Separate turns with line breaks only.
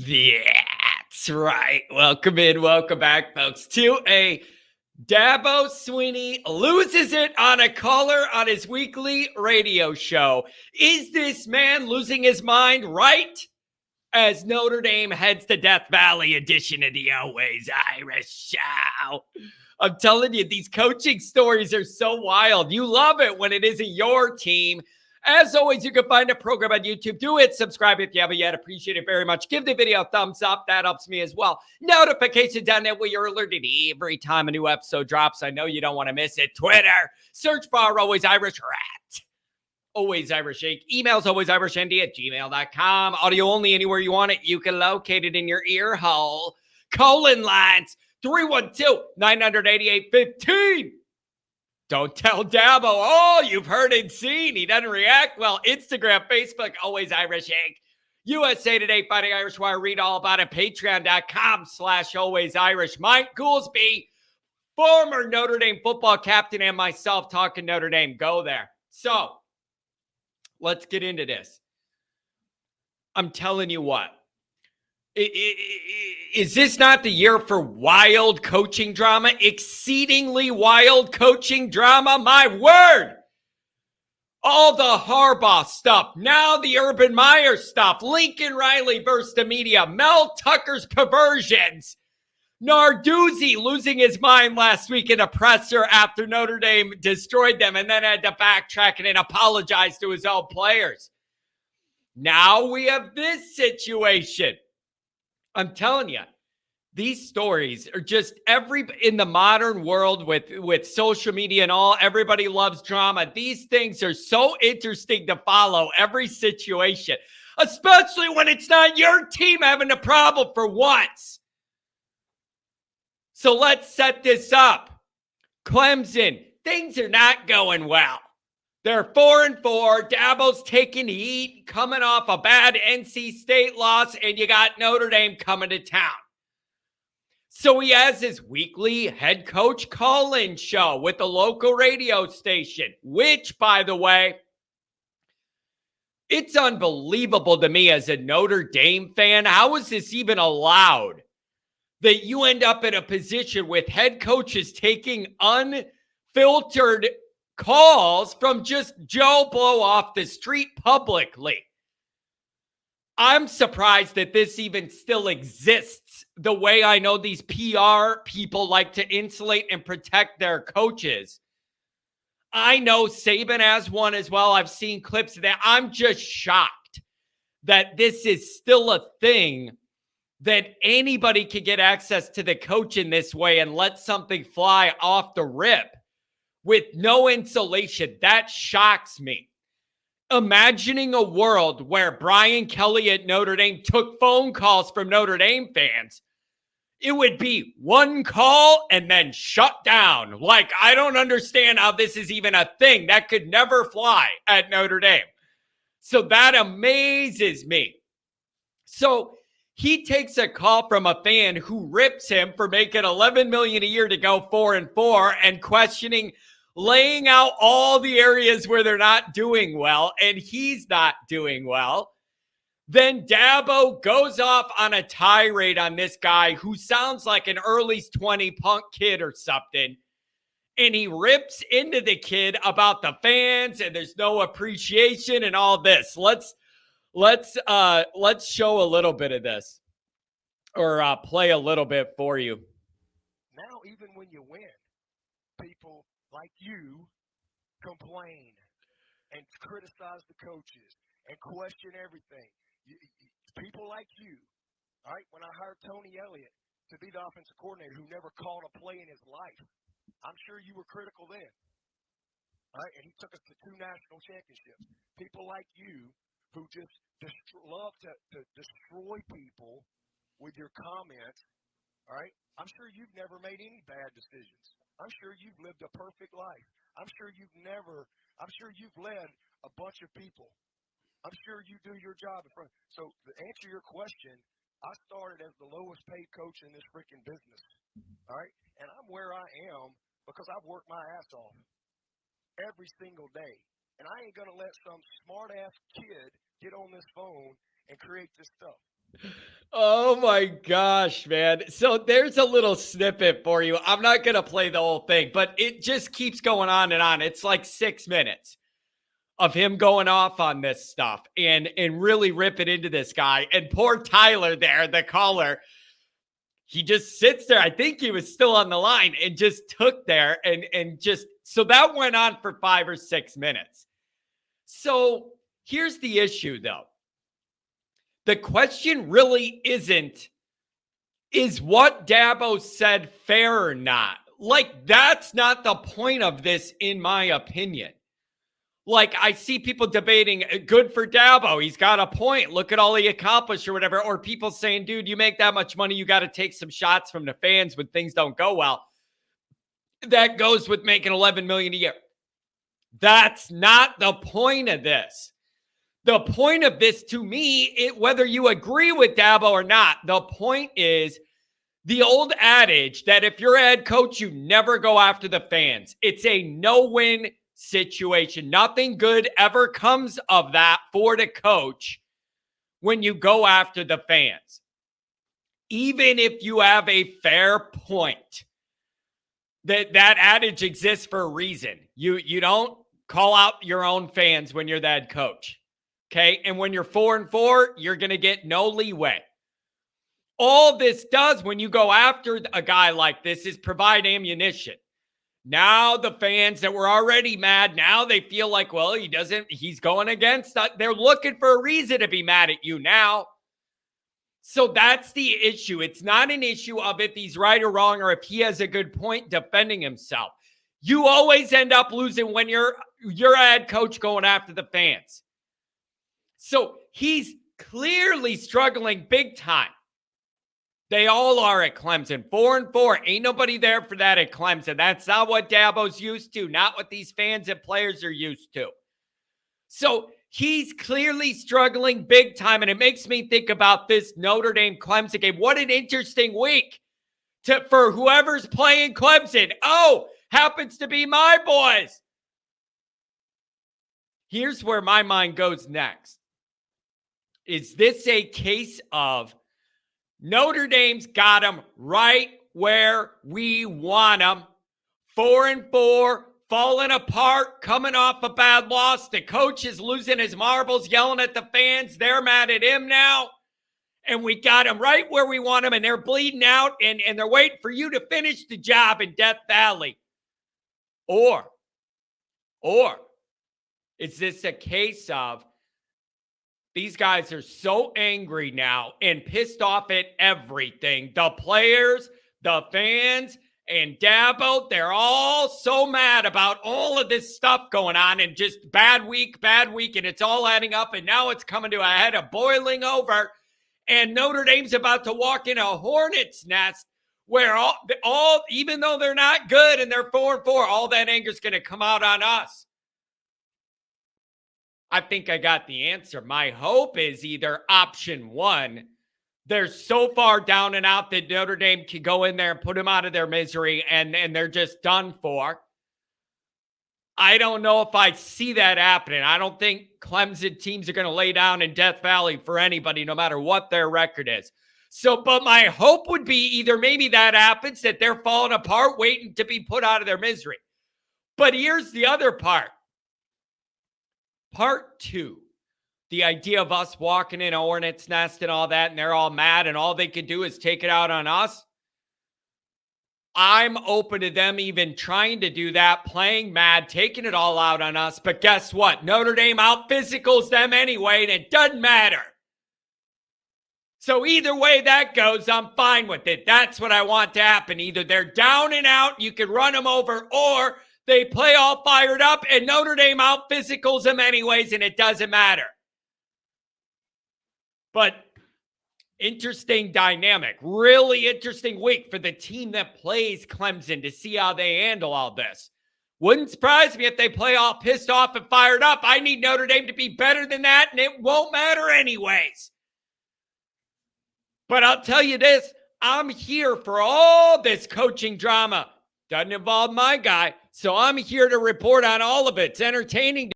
That's right. Welcome in, welcome back, folks, to a Dabo Swinney loses it on a caller on his weekly radio show. Is this man losing his mind right as Notre Dame heads to Death Valley edition of the Always Irish Show? I'm telling you, these coaching stories are so wild. You love it when it isn't your team. As always, you can find a program on YouTube. Do it. Subscribe if you haven't yet. Appreciate it very much. Give the video a thumbs up. That helps me as well. Notifications on it where you're alerted every time a new episode drops. I know you don't want to miss it. Twitter, search bar Always Irish or at Always Irish Inc. Emails alwaysirishND@gmail.com. Audio only anywhere you want it. You can locate it in your ear hole. Call-in lines 312-988-15. Don't tell Dabo, oh, you've heard and seen. He doesn't react well. Instagram, Facebook, Always Irish Inc. USA Today, Fighting Irish Wire. Read all about it. Patreon.com/alwaysirish. Mike Goolsby, former Notre Dame football captain, and myself talking Notre Dame. Go there. So, let's get into this. I'm telling you what. Is this not the year for wild coaching drama? Exceedingly wild coaching drama? My word! All the Harbaugh stuff, now the Urban Meyer stuff, Lincoln Riley versus the media, Mel Tucker's perversions, Narduzzi losing his mind last week in a presser after Notre Dame destroyed them and then had to backtrack and apologize to his own players. Now we have this situation. I'm telling you, these stories are just in the modern world with social media and all, everybody loves drama. These things are so interesting to follow every situation, especially when it's not your team having a problem for once. So let's set this up. Clemson, things are not going well. They're 4-4. Dabo's taking heat, coming off a bad NC State loss, and you got Notre Dame coming to town. So he has his weekly head coach call-in show with the local radio station, which, by the way, it's unbelievable to me as a Notre Dame fan. How is this even allowed that you end up in a position with head coaches taking unfiltered calls from just Joe Blow off the street publicly? I'm surprised that this even still exists the way I know these PR people like to insulate and protect their coaches. I know Saban has one as well. I've seen clips of that. I'm just shocked that this is still a thing, that anybody can get access to the coach in this way and let something fly off the rip with no insulation. That shocks me. Imagining a world where Brian Kelly at Notre Dame took phone calls from Notre Dame fans, it would be one call and then shut down. Like, I don't understand how this is even a thing. That could never fly at Notre Dame. So that amazes me. So he takes a call from a fan who rips him for making $11 million a year to go 4-4 and questioning, laying out all the areas where they're not doing well, and he's not doing well. Then Dabo goes off on a tirade on this guy who sounds like an early 20 punk kid or something. And he rips into the kid about the fans and there's no appreciation and all this. Let's show a little bit of this, or play a little bit for you.
Now, even when you win, people like you complain and criticize the coaches and question everything. People like you, all right, when I hired Tony Elliott to be the offensive coordinator who never called a play in his life, I'm sure you were critical then, all right, and he took us to 2 national championships. People like you who just love to destroy people with your comments, all right, I'm sure you've never made any bad decisions. I'm sure you've lived a perfect life. I'm sure you've led a bunch of people. I'm sure you do your job in front. So to answer your question, I started as the lowest paid coach in this freaking business, all right? And I'm where I am because I've worked my ass off every single day. And I ain't going to let some smart-ass kid get on this phone and create this stuff.
Oh my gosh, man. So there's a little snippet for you. I'm not going to play the whole thing, but it just keeps going on and on. It's like 6 minutes of him going off on this stuff and really ripping into this guy. And poor Tyler there, the caller, he just sits there. I think he was still on the line and just took there and just so that went on for 5 or 6 minutes. So here's the issue though. The question really isn't, is what Dabo said fair or not? Like, that's not the point of this, in my opinion. Like, I see people debating, good for Dabo. He's got a point. Look at all he accomplished or whatever. Or people saying, dude, you make that much money, you got to take some shots from the fans when things don't go well. That goes with making $11 million a year. That's not the point of this. The point of this, to me, whether you agree with Dabo or not, the point is the old adage that if you're a head coach, you never go after the fans. It's a no-win situation. Nothing good ever comes of that for the coach when you go after the fans. Even if you have a fair point, that adage exists for a reason. You don't call out your own fans when you're the head coach. Okay. And when you're 4-4, you're going to get no leeway. All this does when you go after a guy like this is provide ammunition. Now the fans that were already mad, now they feel like, well, he's going against us. They're looking for a reason to be mad at you now. So that's the issue. It's not an issue of if he's right or wrong or if he has a good point defending himself. You always end up losing when you're a head coach going after the fans. So he's clearly struggling big time. They all are at Clemson. 4-4. Ain't nobody there for that at Clemson. That's not what Dabo's used to, not what these fans and players are used to. So he's clearly struggling big time, and it makes me think about this Notre Dame Clemson game. What an interesting week for whoever's playing Clemson. Oh, happens to be my boys. Here's where my mind goes next. Is this a case of Notre Dame's got them right where we want them? 4-4, falling apart, coming off a bad loss. The coach is losing his marbles, yelling at the fans. They're mad at him now. And we got them right where we want them, and they're bleeding out, and they're waiting for you to finish the job in Death Valley. Or is this a case of these guys are so angry now and pissed off at everything? The players, the fans, and Dabo, they're all so mad about all of this stuff going on and just bad week, and it's all adding up, and now it's coming to a head of boiling over, and Notre Dame's about to walk in a hornet's nest where all even though they're not good and they're 4-4, all that anger is going to come out on us. I think I got the answer. My hope is either option one, they're so far down and out that Notre Dame can go in there and put them out of their misery and they're just done for. I don't know if I see that happening. I don't think Clemson teams are going to lay down in Death Valley for anybody, no matter what their record is. So, but my hope would be either maybe that happens, that they're falling apart, waiting to be put out of their misery. But here's the other part. Part two, the idea of us walking in a hornet's nest and all that, and they're all mad, and all they could do is take it out on us. I'm open to them even trying to do that, playing mad, taking it all out on us. But guess what? Notre Dame out physicals them anyway, and it doesn't matter. So either way that goes, I'm fine with it. That's what I want to happen. Either they're down and out, you can run them over, or they play all fired up and Notre Dame out physicals them anyways, and it doesn't matter. But interesting dynamic, really interesting week for the team that plays Clemson to see how they handle all this. Wouldn't surprise me if they play all pissed off and fired up. I need Notre Dame to be better than that, and it won't matter anyways. But I'll tell you this, I'm here for all this coaching drama. Doesn't involve my guy, so I'm here to report on all of it. It's entertaining.